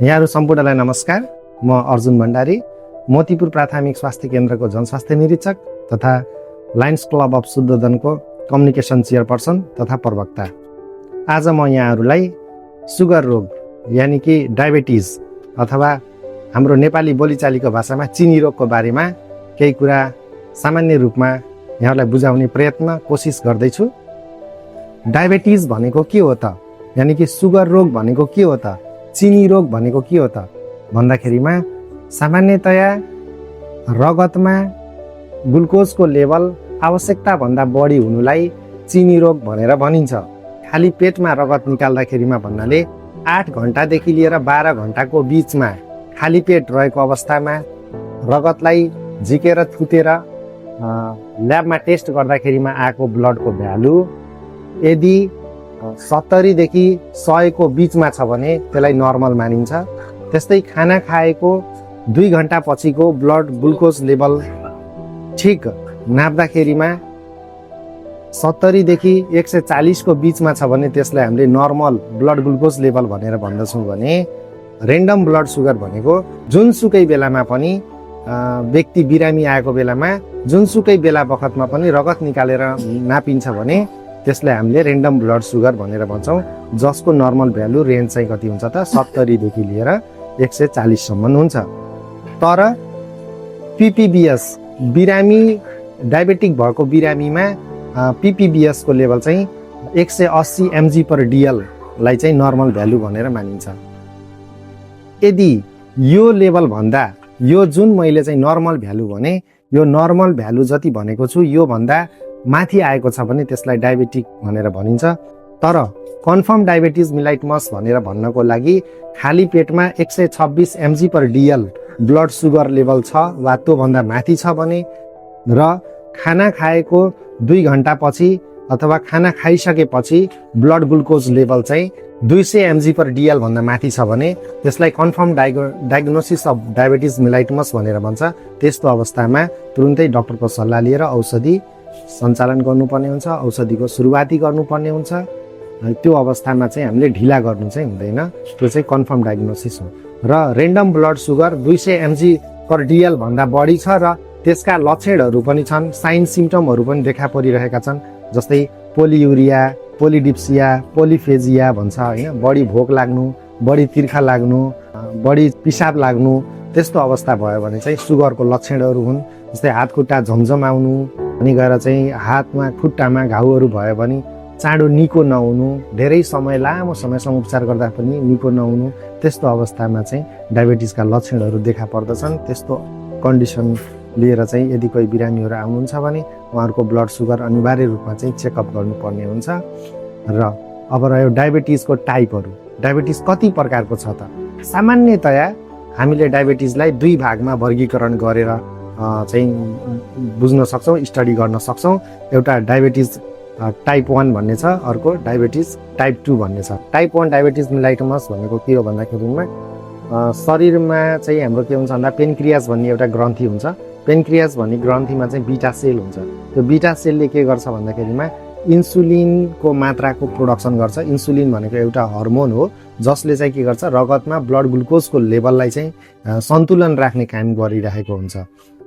यहाँहरू सम्पूर्णलाई नमस्कार। म अर्जुन भण्डारी, मोतीपुर प्राथमिक स्वास्थ्य केन्द्रको जनस्वास्थ्य निरीक्षक तथा लायन्स क्लब अफ शुद्धोधनको कम्युनिकेसन चेयरपर्सन तथा प्रवक्ता। आज म यहाँहरूलाई सुगर रोग यानि कि डायबिटिज अथवा हाम्रो नेपाली बोलीचालीको भाषामा चिनी रोगको बारेमा केही कुरा सामान्य रूपमा यहाँहरूलाई बुझाउने कोसिस गर्दैछु। डायबिटिज भनेको के हो त, यानि कि सुगर रोग भनेको के हो त, चिनी रोग भनेको के हो त भन्दाखेरिमा सामान्यतया रगतमा ग्लुकोजको लेभल आवश्यकता भन्दा बढी हुनुलाई चिनी रोग भनेर भनिन्छ। खाली पेटमा रगत निकाल्दाखेरिमा भन्नाले 8 घण्टादेखि लिएर 12 घण्टाको बिचमा खाली पेट रहेको अवस्थामा रगतलाई झिकेर थुतेर ल्याबमा टेस्ट गर्दाखेरिमा आएको ब्लडको भ्यालु यदि 70 देखि 100 को बिचमा छ भने त्यसलाई नर्मल मानिन्छ। त्यस्तै खाना खाएको 2 घण्टा पछिको ब्लड ग्लुकोज लेभल ठिक नाप्दाखेरिमा 70 देखि 140 को बिचमा छ भने त्यसलाई हामीले नर्मल ब्लड ग्लुकोज लेभल भनेर भन्दछौँ भने रेन्डम ब्लड सुगर भनेको जुनसुकै बेलामा पनि व्यक्ति बिरामी आएको बेलामा जुनसुकै बेला बखतमा पनि रगत निकालेर नापिन्छ भने त्यसलाई हामीले रेन्डम ब्लड सुगर भनेर भन्छौँ, जसको नर्मल भ्यालु रेन्ज चाहिँ कति हुन्छ त 70 देखि लिएर 140 सम्म हुन्छ। तर पिपिबिएस बिरामी डायबेटिक भएको बिरामीमा पिपिबिएस को लेभल चाहिँ 180 mg/dl लाई चाहिँ नर्मल भ्यालु भनेर मानिन्छ। यदि यो लेभल भन्दा यो जुन मैले चाहिँ नर्मल भ्यालु भने यो नर्मल भ्यालु जति भनेको छु यो भन्दा माथि आएको छ भने त्यसलाई डायबेटिक भनेर भनिन्छ। तर कन्फर्म डायबिटिज मिलाइटमस भनेर भन्नको लागि खाली पेटमा 126 mg/dl ब्लड सुगर लेभल छ वा त्योभन्दा माथि छ भने र खाना खाएको 2 घण्टा पछि अथवा खाना खाइसकेपछि ब्लड ग्लुकोज लेभल चाहिँ 200 mg/dl भन्दा माथि छ भने त्यसलाई कन्फर्म डायग्नोसिस अफ डायबिटिज मिलाइटमस भनेर भन्छ। त्यस्तो अवस्थामा तुरुन्तै डाक्टरको सल्लाह लिएर औषधि सञ्चालन गर्नुपर्ने हुन्छ, औषधिको सुरुवाती गर्नुपर्ने हुन्छ। त्यो अवस्थामा चाहिँ हामीले ढिला गर्नु चाहिँ हुँदैन, त्यो चाहिँ कन्फर्म डायग्नोसिस हो। र रेन्डम ब्लड सुगर 200 mg/dl भन्दा बढी छ र त्यसका लक्षणहरू पनि छन्, साइन सिम्टमहरू पनि देखा परिरहेका छन्, जस्तै पोलियुरिया, पोलिडिप्सिया, पोलिफेजिया भन्छ हैन, बढी भोक लाग्नु, बढी तिर्खा लाग्नु, बढी पिसाब लाग्नु, त्यस्तो अवस्था भयो भने चाहिँ सुगरको लक्षणहरू हुन्। जस्तै हात खुट्टा झमझमाउनु, अनि गएर चाहिँ हातमा खुट्टामा घाउहरू भयो भने चाँडो निको नहुनु, धेरै समय लामो समयसम्म उपचार गर्दा पनि निको नहुनु, त्यस्तो अवस्थामा चाहिँ डायबिटिजका लक्षणहरू देखा पर्दछन्। त्यस्तो कन्डिसन लिएर चाहिँ यदि कोही बिरामीहरू आउनुहुन्छ भने उहाँहरूको ब्लड सुगर अनिवार्य रूपमा चाहिँ चेकअप गर्नुपर्ने हुन्छ। र अब रह्यो डायबिटिजको टाइपहरू, डायबिटिज कति प्रकारको छ त? सामान्यतया हामीले डायबिटिजलाई 2 भागमा वर्गीकरण गरेर चाहिँ बुझ्न सक्छौँ, स्टडी गर्न सक्छौँ। एउटा डायबिटिज टाइप 1 भन्ने छ, अर्को डायबिटिज टाइप 2 भन्ने छ। टाइप 1 डायबिटिज मिलाइटमस भनेको के हो भन्दाखेरिमा शरीरमा चाहिँ हाम्रो के हुन्छ भन्दा पेनक्रियास भन्ने एउटा ग्रन्थि हुन्छ। पेनक्रियास भन्ने ग्रन्थिमा चाहिँ बिटा सेल हुन्छ। त्यो बिटा सेलले के गर्छ भन्दाखेरिमा इन्सुलिनको मात्राको प्रोडक्सन गर्छ। इन्सुलिन भनेको एउटा हर्मोन हो जसले चाहिँ के गर्छ, रगतमा ब्लड ग्लुकोजको लेभललाई चाहिँ सन्तुलन राख्ने काम गरिरहेको हुन्छ।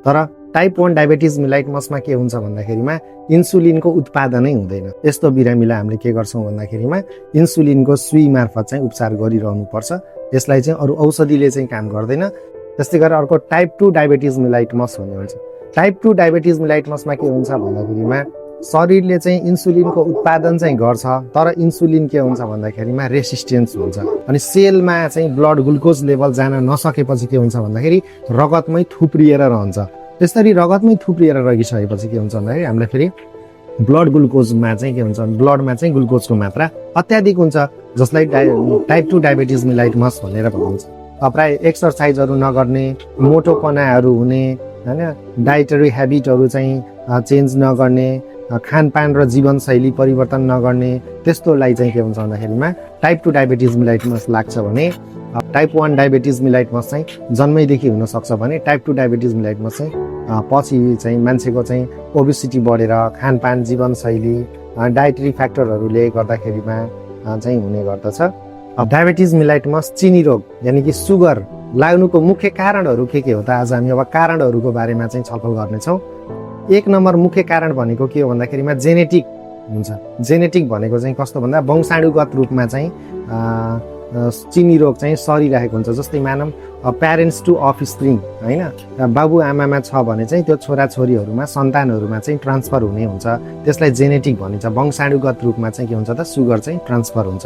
तर टाइप 1 डायबिटिज मिलाइटमसमा के हुन्छ भन्दाखेरिमा इन्सुलिनको उत्पादनै हुँदैन। यस्तो बिरामीलाई हामीले के गर्छौँ भन्दाखेरिमा इन्सुलिनको सुई मार्फत चाहिँ उपचार गरिरहनु पर्छ। यसलाई चाहिँ अरू औषधिले चाहिँ काम गर्दैन। त्यस्तै गरेर अर्को टाइप 2 डायबिटिज मिलाइटमस भन्ने हुन्छ। टाइप 2 डायबिटिज मिलाइटमसमा के हुन्छ भन्दाखेरिमा शरीरले चाहिँ इन्सुलिनको उत्पादन चाहिँ गर्छ, तर इन्सुलिन के हुन्छ भन्दाखेरिमा रेसिस्टेन्स हुन्छ। अनि सेलमा चाहिँ ब्लड ग्लुकोज लेभल जान नसकेपछि के हुन्छ भन्दाखेरि रगतमै थुप्रिएर रहन्छ। त्यसरी रगतमै थुप्रिएर रहिसकेपछि के हुन्छ भन्दाखेरि हामीलाई फेरि ब्लड ग्लुकोजमा चाहिँ के हुन्छ, ब्लडमा चाहिँ ग्लुकोजको मात्रा अत्याधिक हुन्छ, जसलाई टाइप 2 डायबिटिज मिलाइटमस भनेर भनिन्छ। प्राय एक्सर्साइजहरू नगर्ने, मोटोपनाहरू हुने हैन, डाइटरी हेबिटहरू चाहिँ चेन्ज नगर्ने, खानपान र जीवनशैली परिवर्तन नगर्ने, त्यस्तोलाई चाहिँ के हुन्छ भन्दाखेरिमा टाइप 2 डायबिटिज मिलाइटमस लाग्छ भने टाइप 1 डायबिटिज मिलाइटमस चाहिँ जन्मैदेखि हुन सक्छ भने टाइप 2 डायबिटिज मिलाइटमस चाहिँ पछि चाहिँ मान्छेको चाहिँ ओबेसिटी बढेर खानपान जीवनशैली डाइटरी फ्याक्टरहरूले गर्दाखेरिमा चाहिँ हुने गर्दछ। डायबिटिज मिलाइटमस चिनी रोग यानि कि सुगर लाग्नुको मुख्य कारणहरू के हो त आज हामी अब कारणहरूको बारेमा चाहिँ छलफल गर्नेछौँ। 1 नम्बर मुख्य कारण भनेको के हो भन्दाखेरिमा जेनेटिक हुन्छ। जेनेटिक भनेको चाहिँ कस्तो भन्दा वंशाणुगत रूपमा चाहिँ चिनी रोग चाहिँ सरिरहेको हुन्छ। जस्तै मानौँ प्यारेन्ट्स टु अफस्प्रिङ होइन, बाबु आमामा छ भने चाहिँ त्यो छोराछोरीहरूमा सन्तानहरूमा चाहिँ ट्रान्सफर हुने हुन्छ, त्यसलाई जेनेटिक भनिन्छ। वंशाणुगत रूपमा चाहिँ के हुन्छ त सुगर चाहिँ ट्रान्सफर हुन्छ।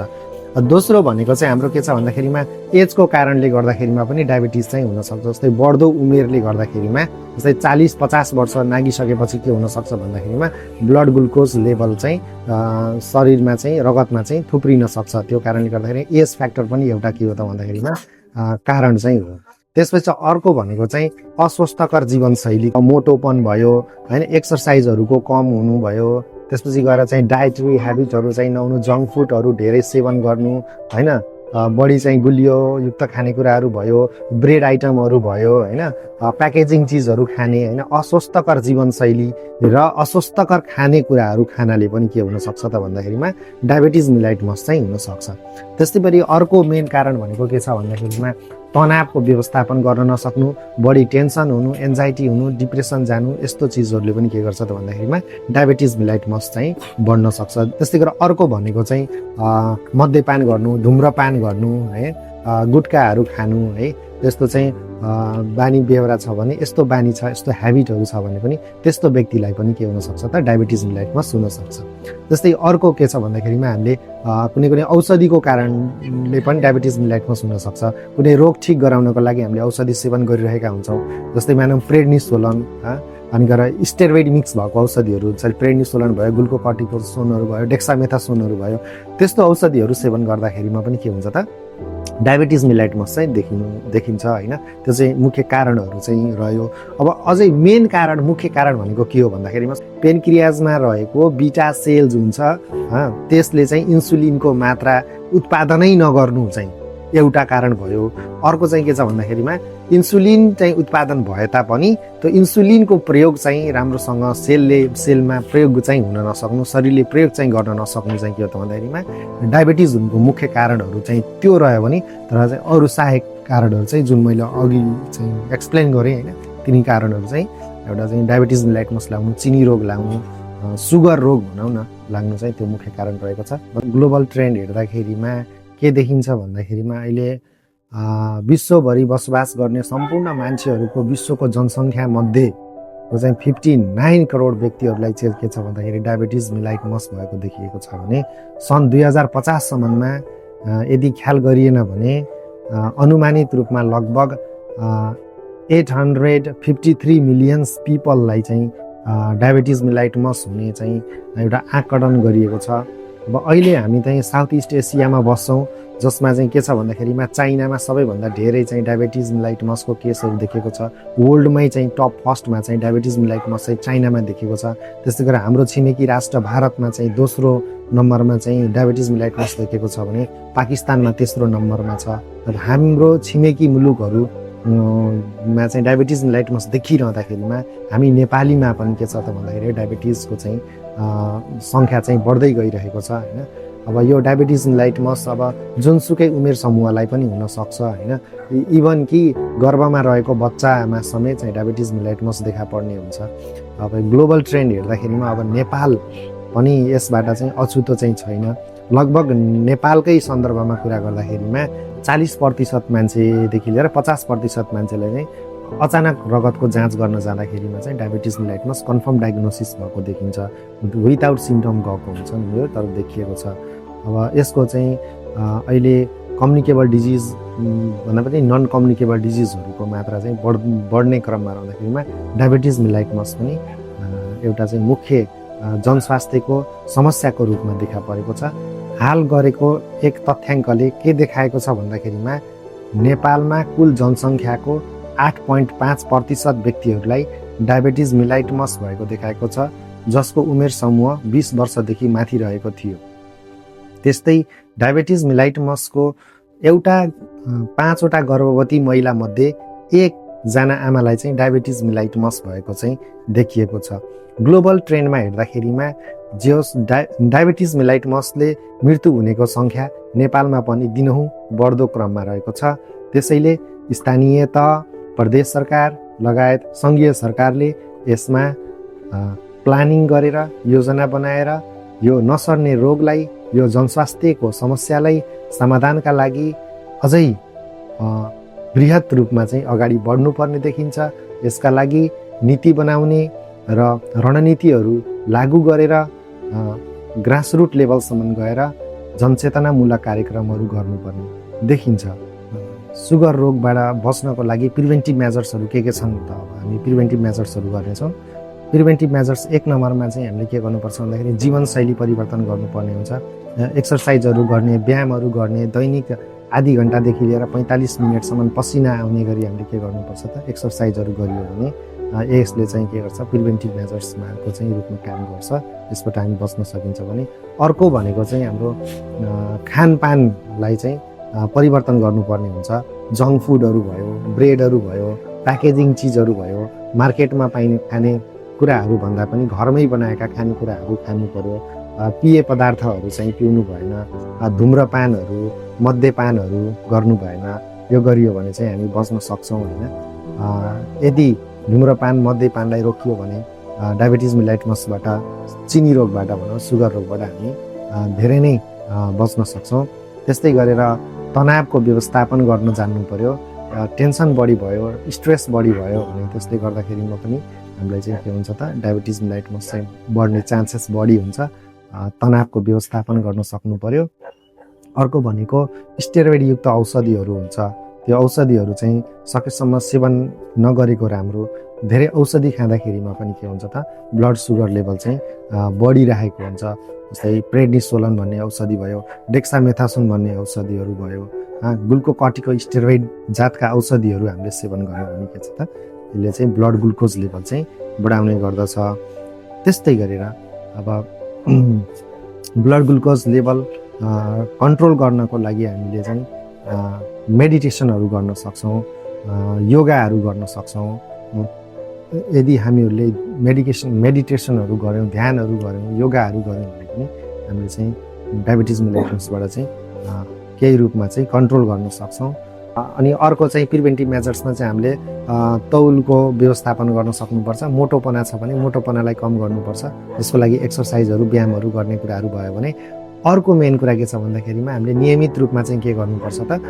दोस्रो भनेको चाहिँ हाम्रो के छ भन्दाखेरिमा एजको कारणले गर्दाखेरिमा पनि डायबिटिज चाहिँ हुनसक्छ। जस्तै बढ्दो उमेरले गर्दाखेरिमा जस्तै 40-50 वर्ष नागिसकेपछि के हुनसक्छ भन्दाखेरिमा ब्लड ग्लुकोज लेभल चाहिँ शरीरमा चाहिँ रगतमा चाहिँ थुप्रिन सक्छ। त्यो कारणले गर्दाखेरि एज फ्याक्टर पनि एउटा के हो त भन्दाखेरिमा कारण चाहिँ हो। त्यसपछि अर्को भनेको चाहिँ अस्वस्थकर जीवनशैली, मोटोपन भयो होइन, एक्सर्साइजहरूको कम हुनु भयो, त्यसपछि गएर चाहिँ डाइटरी ह्याबिटहरू चाहिँ नहुनु, जङ्क फुडहरू धेरै सेवन गर्नु होइन, बढी चाहिँ गुलियो युक्त खानेकुराहरू भयो, ब्रेड आइटमहरू भयो होइन, प्याकेजिङ चिजहरू खाने होइन, अस्वस्थकर जीवनशैली र अस्वस्थकर खानेकुराहरू खानाले पनि के हुनसक्छ त भन्दाखेरिमा डायबिटिज मिलाइटमस चाहिँ हुनसक्छ। त्यस्तै गरी अर्को मेन कारण भनेको के छ भन्दाखेरिमा तनावको व्यवस्थापन गर्न नसक्नु, बढी टेन्सन हुनु, एन्जाइटी हुनु, डिप्रेसन जानु, यस्तो चिजहरूले पनि के गर्छ त भन्दाखेरिमा डायबिटिज मिलाइटमस चाहिँ बढ्न सक्छ। त्यस्तै गरेर अर्को भनेको चाहिँ मद्यपान गर्नु, धुम्रपान गर्नु है, गुट्काहरू खानु है, त्यस्तो चाहिँ बानी बेहोरा छ भने, यस्तो बानी छ, यस्तो ह्याबिटहरू छ भने पनि त्यस्तो व्यक्तिलाई पनि के हुनसक्छ त डायबिटिज मिलाइटमस हुनसक्छ। जस्तै अर्को के छ भन्दाखेरिमा हामीले कुनै कुनै औषधिको कारणले पनि डायबिटिज मिलाइटमस हुनसक्छ। कुनै रोग ठिक गराउनको लागि हामीले औषधि सेवन गरिरहेका हुन्छौँ। जस्तै मानौँ प्रेडनिसोलन अनि गएर स्टेरोइड मिक्स भएको औषधिहरू हुन्छ, प्रेडनिसोलन भयो, ग्लुकोकर्टिकोसोनहरू भयो, डेक्सामेथासोनहरू भयो, त्यस्तो औषधिहरू सेवन गर्दाखेरिमा पनि के हुन्छ त डायबिटिज मिलाइटमस चाहिँ देखिन्छ होइन। त्यो चाहिँ मुख्य कारणहरू चाहिँ रह्यो। अब अझै मेन कारण मुख्य कारण भनेको के हो भन्दाखेरिमा पेनक्रियाजमा रहेको बिटा सेल्स हुन्छ, त्यसले चाहिँ इन्सुलिनको मात्रा उत्पादनै नगर्नु चाहिँ एउटा कारण भयो। अर्को चाहिँ के छ भन्दाखेरिमा इन्सुलिन चाहिँ उत्पादन भए तापनि त्यो इन्सुलिनको प्रयोग चाहिँ राम्रोसँग सेलमा प्रयोग चाहिँ हुन नसक्नु, शरीरले प्रयोग चाहिँ गर्न नसक्नु चाहिँ के हो त भन्दाखेरिमा डायबिटिज हुनुको मुख्य कारणहरू चाहिँ त्यो रह्यो भने, तर चाहिँ अरू सहायक कारणहरू चाहिँ जुन मैले अघि चाहिँ एक्सप्लेन गरेँ होइन, तिनी कारणहरू चाहिँ एउटा चाहिँ डायबिटिज मिलाइटमस लाग्नु, चिनी रोग लाग्नु, सुगर रोग भनौँ न लाग्नु चाहिँ त्यो मुख्य कारण रहेको छ। ग्लोबल ट्रेन्ड हेर्दाखेरिमा के देखिन्छ भन्दाखेरिमा अहिले विश्वभरि बसोबास गर्ने सम्पूर्ण मान्छेहरूको विश्वको जनसङ्ख्या मध्येको चाहिँ 59 करोड व्यक्तिहरूलाई चाहिँ के छ भन्दाखेरि डायबिटिज मिलाइटमस भएको देखिएको छ भने सन् 2050 सम्ममा यदि ख्याल गरिएन भने अनुमानित रूपमा लगभग 853 मिलियन्स पिपललाई चाहिँ डायबिटिज मिलाइटमस हुने चाहिँ एउटा आकलन गरिएको छ। अब अहिले हामी चाहिँ साउथ इस्ट एसियामा बस्छौँ, जसमा चाहिँ के छ भन्दाखेरिमा चाइनामा सबैभन्दा धेरै चाहिँ डायबिटिज मिलाइटमसको केसहरू देखेको छ। वर्ल्डमै चाहिँ टप फर्स्टमा चाहिँ डायबिटिज मिलाइटमस चाहिँ चाइनामा देखेको छ। त्यस्तै गरेर हाम्रो छिमेकी राष्ट्र भारतमा चाहिँ दोस्रो नम्बरमा चाहिँ डायबिटिज मिलाइटमस देखेको छ भने पाकिस्तानमा तेस्रो नम्बरमा छ। हाम्रो छिमेकी मुलुकहरू मा चाहिँ डायबिटिज मिलाइटमस देखिरहँदाखेरिमा हामी नेपालीमा पनि के छ त भन्दाखेरि डायबिटिजको चाहिँ सङ्ख्या चाहिँ बढ्दै गइरहेको छ होइन। अब यो डायबिटिज मिलाइटमस अब जुनसुकै उमेर समूहलाई पनि हुनसक्छ होइन। इभन कि गर्भमा रहेको बच्चामा समेत चाहिँ डायबिटिज मिलाइटमस देखा पर्ने हुन्छ। अब ग्लोबल ट्रेन्ड हेर्दाखेरिमा अब नेपाल पनि यसबाट चाहिँ अछुतो चाहिँ छैन। लगभग नेपालकै सन्दर्भमा कुरा गर्दाखेरिमा 40% मान्छेदेखि लिएर 50% मान्छेलाई चाहिँ अचानक रगतको जाँच गर्न जाँदाखेरिमा चाहिँ डायबिटिज मिलाइटमस कन्फर्म डायग्नोसिस भएको देखिन्छ। विदाउट सिम्टम गएको हुन्छ नि, तर देखिएको छ। अब यसको चाहिँ अहिले कम्युनिकेबल डिजिज भन्दा पनि नन कम्युनिकेबल डिजिजहरूको मात्रा चाहिँ बढ्ने क्रममा रहँदाखेरिमा डायबिटिज मिलाइटमस पनि एउटा चाहिँ मुख्य जनस्वास्थ्यको समस्याको रूपमा देखा परेको छ। हाल गरेको एक तथ्याङ्कले के देखाएको छ भन्दाखेरिमा नेपालमा कुल जनसङ्ख्याको 8.5% व्यक्तिहरूलाई डायबिटिज मिलाइटमस भएको देखाएको छ, जसको उमेर समूह 20 वर्षदेखि माथि रहेको थियो। त्यस्तै डायबिटिज मिलाइटमसको 5वटा गर्भवती महिला मध्ये 1जना आमालाई चाहिँ डायबिटिज मिलाइटमस भएको चाहिँ देखिएको छ। ग्लोबल ट्रेन्डमा हेर्दाखेरिमा जे होस् डायबिटिज मेलाइटमसले मृत्यु हुनेको सङ्ख्या नेपालमा पनि दिनहुँ बढ्दो क्रममा रहेको छ। त्यसैले स्थानीय तह, प्रदेश सरकार लगायत सङ्घीय सरकारले यसमा प्लानिङ गरेर योजना बनाएर यो नसर्ने रोगलाई, यो जनस्वास्थ्यको समस्यालाई समाधानका लागि अझै बृहत रूपमा चाहिँ अगाडि बढ्नुपर्ने देखिन्छ। यसका लागि नीति बनाउने र रणनीतिहरू लागू गरेर ग्रासरुट लेभलसम्म गएर जनचेतनामूलक कार्यक्रमहरू गर्नुपर्ने देखिन्छ। सुगर रोगबाट बच्नको लागि प्रिभेन्टिभ मेजर्सहरू के छन् त अब हामी प्रिभेन्टिभ मेजर्सहरू गर्नेछौँ। प्रिभेन्टिभ मेजर्स एक नम्बरमा चाहिँ हामीले के गर्नुपर्छ भन्दाखेरि जीवनशैली परिवर्तन गर्नुपर्ने हुन्छ। एक्सर्साइजहरू गर्ने, व्यायामहरू गर्ने, दैनिक आधी घन्टादेखि लिएर 45 मिनटसम्म पसिना आउने गरी हामीले के गर्नुपर्छ त एक्सर्साइजहरू गरियो भने यसले चाहिँ के गर्छ प्रिभेन्टिभ मेजर्समाको चाहिँ रूपमा काम गर्छ। यसबाट हामी बच्न सकिन्छ भने अर्को भनेको चाहिँ हाम्रो खानपानलाई चाहिँ परिवर्तन गर्नुपर्ने हुन्छ। जङ्क फुडहरू भयो, ब्रेडहरू भयो, प्याकेजिङ चिजहरू भयो, मार्केटमा पाइने खाने कुराहरू भन्दा पनि घरमै बनाएका खानेकुराहरू खानु पर्यो। पेय पदार्थहरू चाहिँ पिउनु भएन, धुम्रपानहरू, मद्यपानहरू गर्नु भएन। यो गरियो भने चाहिँ हामी बच्न सक्छौँ होइन। यदि धुम्रपान मद्यपानलाई रोकियो भने डायबिटिज मेलाइटमसबाट, चिनी रोगबाट भनौँ, सुगर रोगबाट हामी धेरै नै बच्न सक्छौँ। त्यस्तै गरेर तनावको व्यवस्थापन गर्न जान्नु पर्यो। टेन्सन बढी भयो, स्ट्रेस बढी भयो भने त्यसले गर्दाखेरिमा पनि हामीलाई चाहिँ के हुन्छ त डायबिटिज मेलाइटमस चाहिँ बढ्ने चान्सेस बढी हुन्छ। तनावको व्यवस्थापन गर्न सक्नु पर्यो। अर्को भनेको स्टेरोइडयुक्त औषधिहरू हुन्छ। त्यो औषधिहरू चाहिँ सकेसम्म सेवन नगरेको राम्रो। धेरै औषधि खाँदाखेरिमा पनि के हुन्छ त ब्लड सुगर लेभल चाहिँ बढिरहेको हुन्छ। जस्तै प्रेडनिसोलन भन्ने औषधि भयो, डेक्सामेथासोन भन्ने औषधिहरू भयो, ग्लुकोकर्टिकोस्टेरोइड जातका औषधिहरू हामीले सेवन गर्यो भने के छ त यसले चाहिँ ब्लड ग्लुकोज लेभल चाहिँ बढाउने गर्दछ। त्यस्तै गरेर अब ब्लड ग्लुकोज लेभल कन्ट्रोल गर्नको लागि हामीले चाहिँ मेडिटेसनहरू गर्न सक्छौँ, योगाहरू गर्न सक्छौँ। यदि हामीहरूले मेडिटेसनहरू गऱ्यौँ, ध्यानहरू गऱ्यौँ, योगाहरू गऱ्यौँ भने पनि हामीले चाहिँ डायबिटिज मेलाइटमसबाट चाहिँ केही रूपमा चाहिँ कन्ट्रोल गर्न सक्छौँ। अनि अर्को चाहिँ प्रिभेन्टिभ मेजर्समा चाहिँ हामीले तौलको व्यवस्थापन गर्न सक्नुपर्छ। मोटोपना छ भने मोटोपनालाई कम गर्नुपर्छ। त्यसको लागि एक्सर्साइजहरू, व्यायामहरू गर्ने कुराहरू भयो भने अर्को मेन कुरा के छ भन्दाखेरिमा हामीले नियमित रूपमा चाहिँ के गर्नुपर्छ त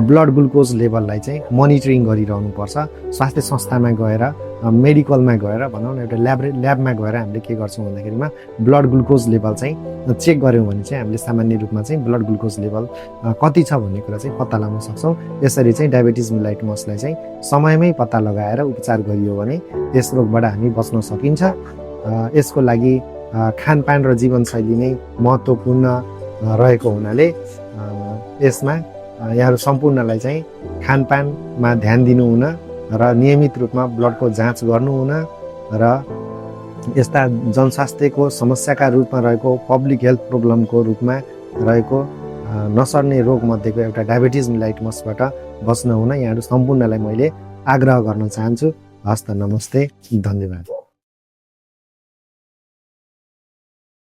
ब्लड ग्लुकोज लेभललाई चाहिँ मोनिटरिङ गरिरहनुपर्छ। स्वास्थ्य संस्थामा गएर, मेडिकलमा गएर भनौँ न, एउटा ल्याबमा गएर हामीले के गर्छौँ भन्दाखेरिमा ब्लड ग्लुकोज लेभल चाहिँ चेक गऱ्यौँ भने चाहिँ हामीले सामान्य रूपमा चाहिँ ब्लड ग्लुकोज लेभल कति छ भन्ने कुरा चाहिँ पत्ता लगाउन सक्छौँ। यसरी चाहिँ डायबिटिज मेलाइटमसलाई चाहिँ समयमै पत्ता लगाएर उपचार गरियो भने यस रोगबाट हामी बच्न सकिन्छ। यसको लागि खानपान र जीवनशैली नै महत्त्वपूर्ण रहेको हुनाले यसमा यहाँहरू सम्पूर्णलाई चाहिँ खानपानमा ध्यान दिनुहुन र नियमित रूपमा ब्लडको जाँच गर्नुहुन र यस्ता जनस्वास्थ्यको समस्याका रूपमा रहेको पब्लिक हेल्थ प्रब्लमको रूपमा रहेको नसर्ने रोगमध्येको एउटा डायबिटिज मेलाइटमसबाट बच्न हुन यहाँहरू सम्पूर्णलाई मैले आग्रह गर्न चाहन्छु। हस्त, नमस्ते, धन्यवाद।